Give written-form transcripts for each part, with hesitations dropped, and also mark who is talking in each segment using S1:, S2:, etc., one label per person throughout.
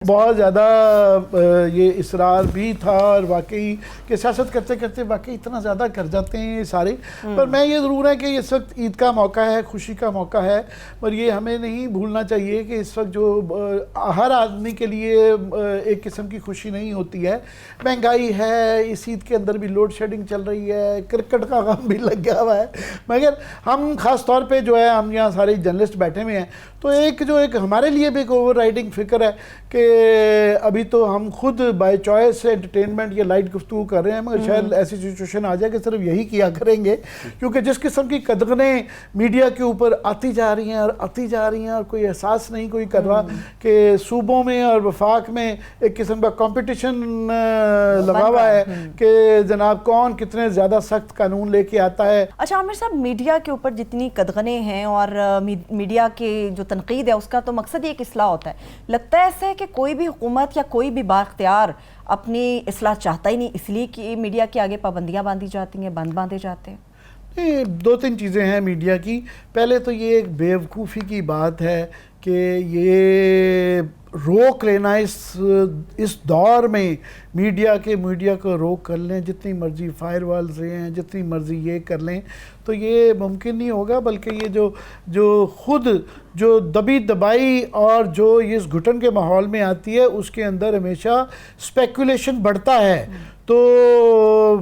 S1: بہت زیادہ یہ اصرار بھی تھا اور واقعی کہ سیاست کرتے کرتے واقعی اتنا زیادہ کر جاتے ہیں یہ سارے. پر میں یہ ضرور ہے کہ اس وقت عید کا موقع ہے, خوشی کا موقع ہے, اور یہ ہمیں نہیں بھولنا چاہیے کہ اس وقت جو ہر آدمی کے لیے ایک قسم کی خوشی نہیں ہوتی ہے. مہنگائی ہے, اس عید کے اندر بھی لوڈ شیڈنگ چل رہی ہے, کرکٹ کا غم بھی لگ گیا ہوا ہے. مگر ہم خاص طور پہ جو ہے ہم یہاں سارے جرنلسٹ بیٹھے ہوئے ہیں تو ایک ہمارے لیے بھی ایک اوور رائڈنگ فکر ہے کہ ابھی تو ہم خود بائی چوائس انٹرٹینمنٹ یا لائٹ گفتگو کر رہے ہیں, مگر شاید ایسی سچویشن آ جائے کہ صرف یہی کیا کریں گے, کیونکہ جس قسم کی قدغنیں میڈیا کے اوپر آتی جا رہی ہیں اور کوئی احساس نہیں کوئی کر رہا کہ صوبوں میں اور وفاق میں ایک قسم کا کمپٹیشن لگا ہوا ہے کہ جناب کون کتنے زیادہ سخت قانون لے کے آتا ہے.
S2: اچھا عامر صاحب, میڈیا کے اوپر جتنی قدغنیں ہیں اور میڈیا کی جو تنقید ہے اس کا تو مقصد یہ ایک اصلاح ہوتا ہے, لگتا ہے ایسا ہے کہ کوئی بھی حکومت یا کوئی بھی بااختیار اپنی اصلاح چاہتا ہی نہیں, اس لیے کہ میڈیا کے آگے پابندیاں باندھی جاتی ہیں, بند باندھے جاتے ہیں؟
S1: دو تین چیزیں ہیں میڈیا کی. پہلے تو یہ ایک بیوقوفی کی بات ہے کہ یہ روک لینا اس دور میں میڈیا کو روک کر لیں, جتنی مرضی فائر والز رہے ہیں, جتنی مرضی یہ کر لیں, تو یہ ممکن نہیں ہوگا. بلکہ یہ جو خود جو دبی دبائی اور جو اس گھٹن کے ماحول میں آتی ہے اس کے اندر ہمیشہ اسپیکولیشن بڑھتا ہے. تو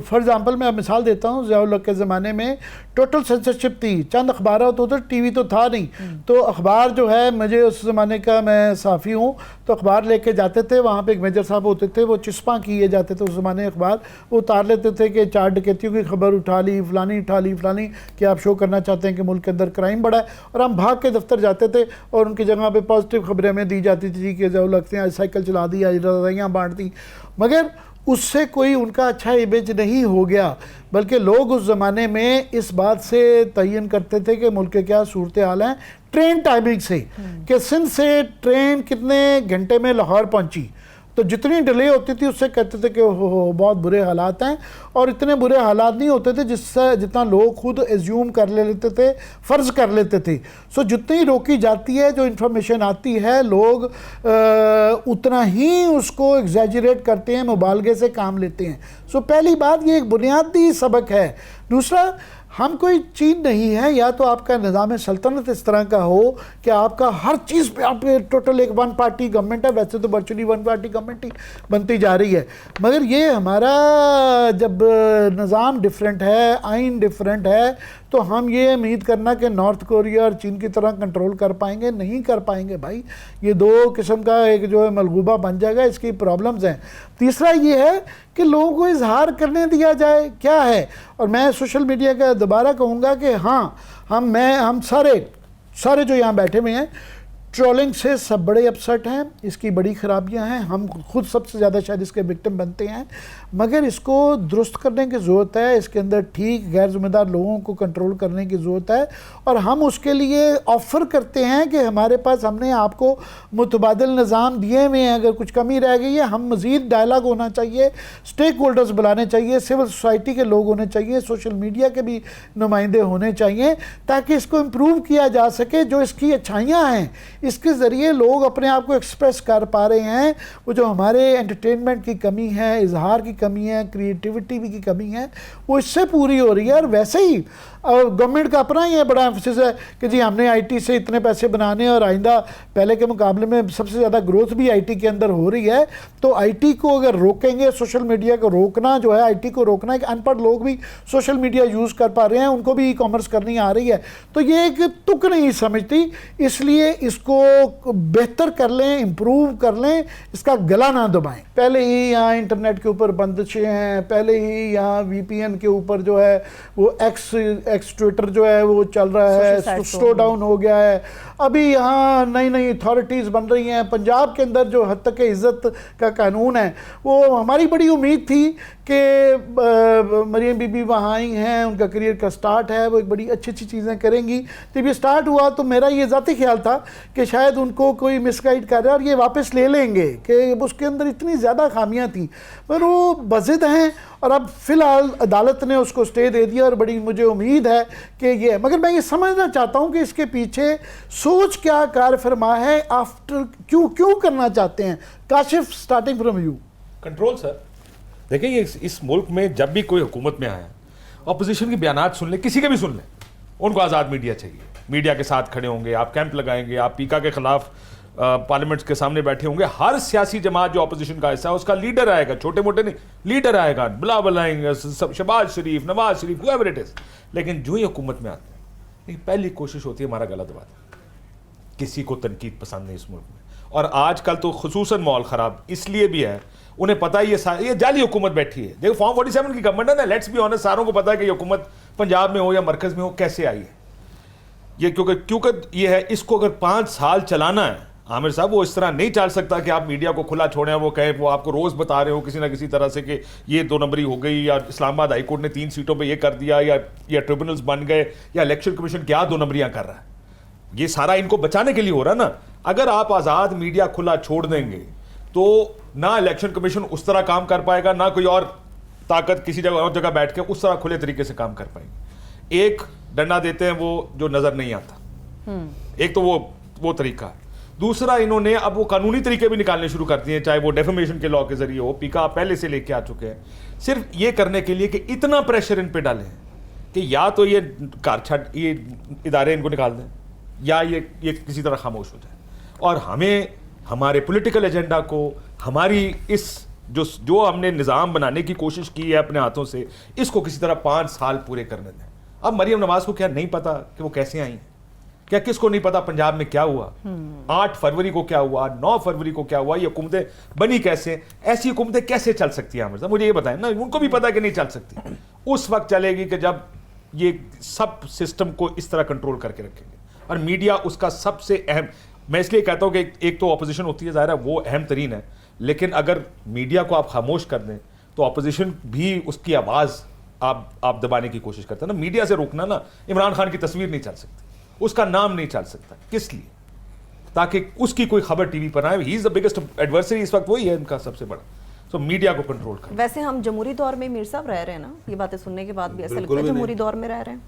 S1: فار ایگزامپل میں اب مثال دیتا ہوں, ضیاء الحق کے زمانے میں ٹوٹل سینسرشپ تھی, چند اخبارات ہوتے, ٹی وی تو تھا نہیں, تو اخبار جو ہے, مجھے اس زمانے کا میں صحافی ہوں, تو اخبار لے کے جاتے تھے, وہاں پہ ایک میجر صاحب ہوتے تھے, وہ چسپاں کیے جاتے تھے اس زمانے اخبار, وہ اتار لیتے تھے کہ 4 ڈکیتیوں کی خبر اٹھا لی فلانی کہ آپ شو کرنا چاہتے ہیں کہ ملک کے اندر کرائم بڑھا ہے, اور ہم بھاگ کے دفتر جاتے تھے اور ان کی جگہ پہ پازیٹیو خبریں ہمیں دی جاتی تھی کہ ضیاء الحق نے آج سائیکل چلا دی, آج رضائیاں بانٹ دی. مگر اس سے کوئی ان کا اچھا امیج نہیں ہو گیا, بلکہ لوگ اس زمانے میں اس بات سے تعین کرتے تھے کہ ملک کے کیا صورتحال ہیں ٹرین ٹائمنگ سے, کہ سندھ سے ٹرین کتنے گھنٹے میں لاہور پہنچی, تو جتنی ڈیلے ہوتی تھی اس سے کہتے تھے کہ بہت برے حالات ہیں, اور اتنے برے حالات نہیں ہوتے تھے جتنا لوگ خود ایزیوم کر لیتے تھے, فرض کر لیتے تھے. سو جتنی روکی جاتی ہے, جو انفارمیشن آتی ہے, لوگ اتنا ہی اس کو ایگزیجریٹ کرتے ہیں, مبالغے سے کام لیتے ہیں. سو پہلی بات یہ ایک بنیادی سبق ہے. دوسرا, ہم کوئی چیز نہیں ہے, یا تو آپ کا نظام سلطنت اس طرح کا ہو کہ آپ کا ہر چیز پہ آپ ٹوٹل ایک 1 پارٹی گورنمنٹ ہے, ویسے تو ورچولی 1 پارٹی گورنمنٹ ہی بنتی جا رہی ہے. مگر یہ ہمارا جب نظام ڈیفرنٹ ہے, آئین ڈیفرنٹ ہے, تو ہم یہ امید کرنا کہ نارتھ کوریا اور چین کی طرح کنٹرول کر پائیں گے, نہیں کر پائیں گے بھائی. یہ دو قسم کا ایک جو ہے ملغوبہ بن جائے گا, اس کی پرابلمز ہیں. تیسرا یہ ہے کہ لوگوں کو اظہار کرنے دیا جائے کیا ہے. اور میں سوشل میڈیا کا دوبارہ کہوں گا کہ ہاں, ہم سارے جو یہاں بیٹھے ہوئے ہیں, ٹرولنگ سے سب بڑے اپسٹ ہیں, اس کی بڑی خرابیاں ہیں, ہم خود سب سے زیادہ شاید اس کے وکٹم بنتے ہیں. مگر اس کو درست کرنے کی ضرورت ہے, اس کے اندر ٹھیک غیر ذمہ دار لوگوں کو کنٹرول کرنے کی ضرورت ہے, اور ہم اس کے لیے آفر کرتے ہیں کہ ہمارے پاس ہم نے آپ کو متبادل نظام دیے ہوئے ہیں, اگر کچھ کمی رہ گئی ہے ہم مزید ڈائلاگ ہونا چاہیے, سٹیک ہولڈرز بلانے چاہیے, سول سوسائٹی کے لوگ ہونے چاہیے, سوشل میڈیا کے بھی نمائندے ہونے چاہیے, تاکہ اس کو امپروو کیا جا سکے. جو اس کی اچھائیاں ہیں اس کے ذریعے لوگ اپنے آپ کو ایکسپریس کر پا رہے ہیں, وہ جو ہمارے انٹرٹینمنٹ کی کمی ہے, اظہار کی کمی ہے, کریٹیوٹی کی کمی ہے, وہ اس سے پوری ہو رہی ہے. اور ویسے ہی گورنمنٹ کا اپنا یہ بڑا ایمفسس ہے کہ جی ہم نے آئی ٹی سے اتنے پیسے بنانے, اور آئندہ پہلے کے مقابلے میں سب سے زیادہ گروتھ بھی آئی ٹی کے اندر ہو رہی ہے. تو آئی ٹی کو اگر روکیں گے, سوشل میڈیا کو روکنا جو ہے, آئی ٹی کو روکنا ہے کہ ان پڑھ لوگ بھی سوشل میڈیا یوز کر پا رہے ہیں, ان کو بھی ای کامرس کرنی آ رہی ہے, تو یہ ایک تک نہیں سمجھتی. اس لیے اس کو بہتر کر لیں, امپروو کر لیں, اس کا گلا نہ دبائیں. پہلے ہی یہاں انٹرنیٹ کے اوپر بندشیں ہیں, پہلے ہی یہاں وی پی این کے اوپر جو ہے وہ ایکس ٹویٹر جو ہے وہ چل رہا ہے, سلو ڈاؤن ہو گیا ہے. ابھی یہاں نئی اتھارٹیز بن رہی ہیں. پنجاب کے اندر جو حد تک عزت کا قانون ہے, وہ ہماری بڑی امید تھی کہ مریم بی بی وہاں آئی ہیں, ان کا کریئر کا سٹارٹ ہے, وہ ایک بڑی اچھی چیزیں کریں گی. جب یہ سٹارٹ ہوا تو میرا یہ ذاتی خیال تھا کہ شاید ان کو کوئی مس گائیڈ کر رہا ہے اور یہ واپس لے لیں گے کہ اس کے اندر اتنی زیادہ خامیاں تھیں، پر وہ بضد ہیں اور اب فی الحال عدالت نے اس کو اسٹے دے دیا اور بڑی مجھے امید ہے کہ یہ ہے. مگر میں یہ سمجھنا چاہتا ہوں کہ اس کے پیچھے سوچ کیا کار فرما ہے، آفٹر کیوں کرنا چاہتے ہیں؟ Kashif starting from you.
S3: Control sir. دیکھیں یہ اس ملک میں جب بھی کوئی حکومت میں آیا اپوزیشن کے بیانات سن لیں، کسی کے بھی سن لیں، ان کو آزاد میڈیا چاہیے. میڈیا کے ساتھ کھڑے ہوں گے، آپ کیمپ لگائیں گے، آپ پیکا کے خلاف پارلیمنٹ کے سامنے بیٹھے ہوں گے. ہر سیاسی جماعت جو اپوزیشن کا حصہ ہے اس کا لیڈر آئے گا، چھوٹے موٹے نہیں، لیڈر آئے گا، بلا بلائیں گے، شہباز شریف، Nawaz Sharif, whoever it is. لیکن جو ہی حکومت میں آتے ہیں پہلی کوشش ہوتی ہے ہمارا گلا دبا دیں. کسی کو تنقید پسند نہیں اس ملک میں. اور آج کل تو خصوصاً ماحول خراب اس لیے بھی ہے، انہیں پتہ ہے یہ جعلی حکومت بیٹھی ہے. دیکھو فارم 47 کی گورنمنٹ ہے نا، لیٹس بی آنسٹ، ساروں کو پتہ ہے کہ یہ حکومت پنجاب میں ہو یا مرکز میں ہو کیسے آئی ہے. یہ کیونکہ یہ ہے، اس کو اگر 5 سال چلانا ہے عامر صاحب، وہ اس طرح نہیں چل سکتا کہ آپ میڈیا کو کھلا چھوڑیں، وہ کہیں، وہ آپ کو روز بتا رہے ہو کسی نہ کسی طرح سے کہ یہ 2 نمبری ہو گئی، یا اسلام آباد ہائی کورٹ نے 3 سیٹوں پہ یہ کر دیا، یا ٹریبونلز بن گئے، یا الیکشن کمیشن کیا 2 نمبریاں کر رہا ہے. یہ سارا ان کو بچانے کے لیے ہو رہا نا. اگر آپ آزاد میڈیا کھلا چھوڑ دیں گے تو نہ الیکشن کمیشن اس طرح کام کر پائے گا، نہ کوئی اور طاقت کسی جگہ اور جگہ بیٹھ کے اس طرح کھلے طریقے سے کام کر پائیں گے. ایک ڈنڈا دیتے ہیں وہ جو نظر نہیں آتا، ایک تو وہ طریقہ ہے. دوسرا انہوں نے اب وہ قانونی طریقے بھی نکالنے شروع کر دیے، چاہے وہ ڈیفیمیشن کے لاء کے ذریعے ہو. پیکا پہلے سے لے کے آ چکے ہیں صرف یہ کرنے کے لیے کہ اتنا پریشر ان پہ ڈالیں کہ یا تو یہ یہ ادارے ان کو نکال دیں، یا یہ کسی طرح خاموش ہو جائے. اور ہمیں ہمارے پولیٹیکل ایجنڈا کو، ہماری اس جو ہم نے نظام بنانے کی کوشش کی ہے اپنے ہاتھوں سے، اس کو کسی طرح 5 سال پورے کرنے دیں. اب مریم نواز کو کیا نہیں پتا کہ وہ کیسے آئی ہیں؟ کیا کس کو نہیں پتا پنجاب میں کیا ہوا، 8 فروری کو کیا ہوا، 9 فروری کو کیا ہوا؟ یہ حکومتیں بنی کیسے؟ ایسی حکومتیں کیسے چل سکتی ہیں عامر صاحب؟ مجھے یہ بتائیں نا. ان کو بھی پتا کہ نہیں چل سکتی. اس وقت چلے گی کہ جب یہ سب سسٹم کو اس طرح کنٹرول کر کے رکھیں گے. اور میڈیا اس کا سب سے اہم، میں اس لیے کہتا ہوں کہ ایک تو اپوزیشن ہوتی ہے، ظاہر ہے وہ اہم ترین ہے، لیکن اگر میڈیا کو آپ خاموش کر دیں تو اپوزیشن بھی اس کی آواز آپ دبانے کی کوشش کرتے ہیں نا. میڈیا سے روکنا نا، عمران خان کی تصویر نہیں چل سکتی، اس کا نام نہیں چل سکتا. کس لیے؟ تاکہ اس کی کوئی خبر ٹی وی پر آئے. ہی از دا بگیسٹ ایڈورسری اس وقت، وہی ہے ان کا سب سے بڑا. سو میڈیا کو کنٹرول کریں.
S2: ویسے ہم جمہوری دور میں میر صاحب رہ رہے ہیں نا، یہ باتیں سننے کے بعد بھی ایسا لگتا ہے جمہوری دور میں رہ رہے ہیں.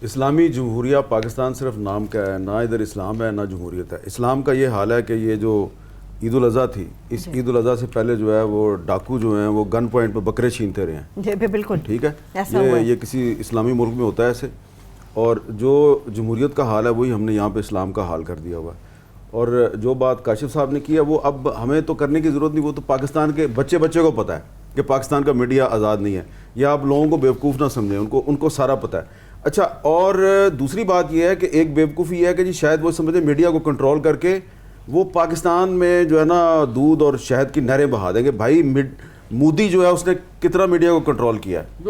S4: اسلامی جمہوریہ پاکستان صرف نام کا ہے، نہ ادھر اسلام ہے نہ جمہوریت ہے. اسلام کا یہ حال ہے کہ یہ جو عید الاضحیٰ تھی، اس عید الاضحیٰ سے پہلے جو ہے وہ ڈاکو جو ہیں وہ گن پوائنٹ پہ بکرے چھینتے رہے ہیں.
S2: جی بالکل
S4: ٹھیک ہے، یہ کسی اسلامی ملک میں ہوتا ہے ایسے. اور جو جمہوریت کا حال ہے وہی ہم نے یہاں پہ اسلام کا حال کر دیا ہوا ہے. اور جو بات کاشف صاحب نے کی ہے وہ اب ہمیں تو کرنے کی ضرورت نہیں، وہ تو پاکستان کے بچے کو پتہ ہے کہ پاکستان کا میڈیا آزاد نہیں ہے. یا آپ لوگوں کو بیوقوف نہ سمجھیں، ان کو سارا پتہ ہے. اچھا، اور دوسری بات یہ ہے کہ ایک بیوقوفی یہ ہے کہ جی شاید وہ سمجھیں میڈیا کو کنٹرول کر کے وہ پاکستان میں جو ہے نا دودھ اور شہد کی نہریں بہا دیں گے. بھائی مودی جو ہے اس نے کتنا میڈیا کو کنٹرول کیا ہے،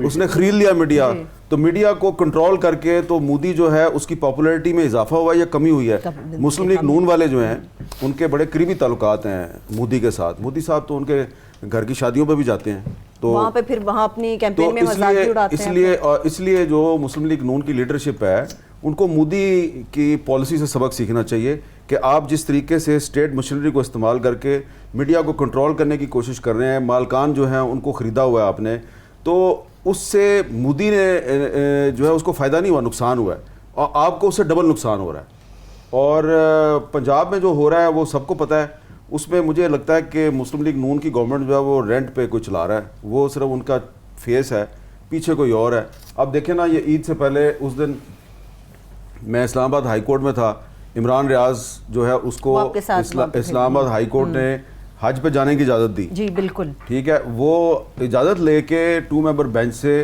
S4: اس نے خرید لیا میڈیا. تو میڈیا کو کنٹرول کر کے تو مودی جو ہے اس کی پاپولیرٹی میں اضافہ ہوا ہے یا کمی ہوئی ہے؟ مسلم لیگ نون والے جو ہیں ان کے بڑے قریبی تعلقات ہیں مودی کے ساتھ. مودی صاحب تو ان کے گھر کی شادیوں پہ بھی جاتے ہیں، تو
S2: وہاں پہ پھر وہاں اپنی کیمپین میں مذاق بھی اڑاتے ہیں.
S4: اس لیے جو مسلم لیگ نون کی لیڈرشپ ہے ان کو مودی کی پالیسی سے سبق سیکھنا چاہیے کہ آپ جس طریقے سے اسٹیٹ مشینری کو استعمال کر کے میڈیا کو کنٹرول کرنے کی کوشش کر رہے ہیں، مالکان جو ہیں ان کو خریدا ہوا ہے آپ نے، تو اس سے مودی نے جو ہے اس کو فائدہ نہیں ہوا، نقصان ہوا ہے، اور آپ کو اس سے ڈبل نقصان ہو رہا ہے. اور پنجاب میں جو ہو رہا ہے وہ سب کو پتہ ہے. اس میں مجھے لگتا ہے کہ مسلم لیگ نون کی گورنمنٹ جو ہے وہ رینٹ پہ کوئی چلا رہا ہے، وہ صرف ان کا فیس ہے، پیچھے کوئی اور ہے. اب دیکھیں نا، یہ عید سے پہلے اس دن میں اسلام آباد ہائی کورٹ میں تھا. عمران ریاض جو ہے اس کو اسلام آباد ہائی کورٹ نے حج پہ جانے کی اجازت دی.
S2: جی بالکل
S4: ٹھیک ہے، وہ اجازت لے کے 2 ممبر بینچ سے،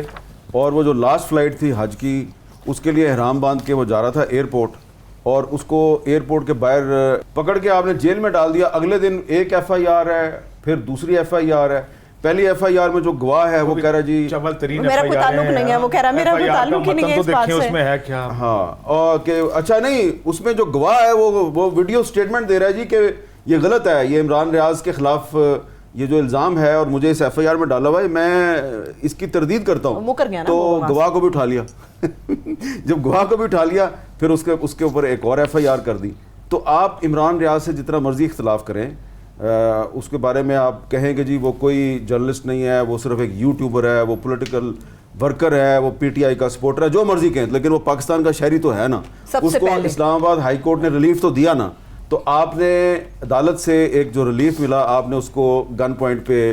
S4: اور وہ جو لاسٹ فلائٹ تھی حج کی اس کے لیے احرام باندھ کے وہ جا رہا تھا ایئرپورٹ، اور اس کو ایئرپورٹ کے باہر پکڑ کے آپ نے جیل میں ڈال دیا. اگلے دن ایک ایف آئی آر ہے، پھر دوسری ایف آئی آر ہے. پہلی ایف آئی آر میں جو گواہ ہے وہ کہہ رہا جی
S3: چول ترین
S2: میرا کوئی تعلق نہیں ہے، وہ کہہ رہا میرا کوئی تعلق ہی نہیں ہے اس بات سے.
S3: اس میں ہے کیا؟
S4: ہاں، اور کہ اچھا نہیں، اس میں جو گواہ ہے وہ ویڈیو سٹیٹمنٹ دے رہا ہے جی کہ یہ غلط ہے، یہ عمران ریاض کے خلاف یہ جو الزام ہے اور مجھے اس ایف آئی آر میں ڈالا ہوا ہے، میں اس کی تردید کرتا ہوں. تو گواہ کو بھی اٹھا لیا. جب گواہ کو بھی اٹھا لیا پھر اس کے اوپر ایک اور ایف آئی آر کر دی. تو آپ عمران ریاض سے جتنا مرضی اختلاف کریں، اس کے بارے میں آپ کہیں کہ جی وہ کوئی جرنلسٹ نہیں ہے، وہ صرف ایک یوٹیوبر ہے، وہ پولیٹیکل ورکر ہے، وہ پی ٹی آئی کا سپورٹر ہے، جو مرضی کہیں، لیکن وہ پاکستان کا شہری تو ہے نا. اس کو اسلام آباد ہائی کورٹ نے ریلیف تو دیا نا. تو آپ نے عدالت سے ایک جو ریلیف ملا، آپ نے اس کو گن پوائنٹ پہ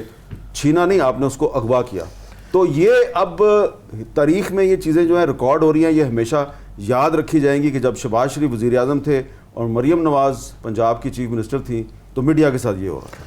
S4: چھینا نہیں، آپ نے اس کو اغوا کیا. تو یہ اب تاریخ میں یہ چیزیں جو ہیں ریکارڈ ہو رہی ہیں، یہ ہمیشہ یاد رکھی جائیں گی کہ جب شہباز شریف وزیر اعظم تھے اور مریم نواز پنجاب کی چیف منسٹر تھیں تو میڈیا کے ساتھ یہ ہو رہا تھا.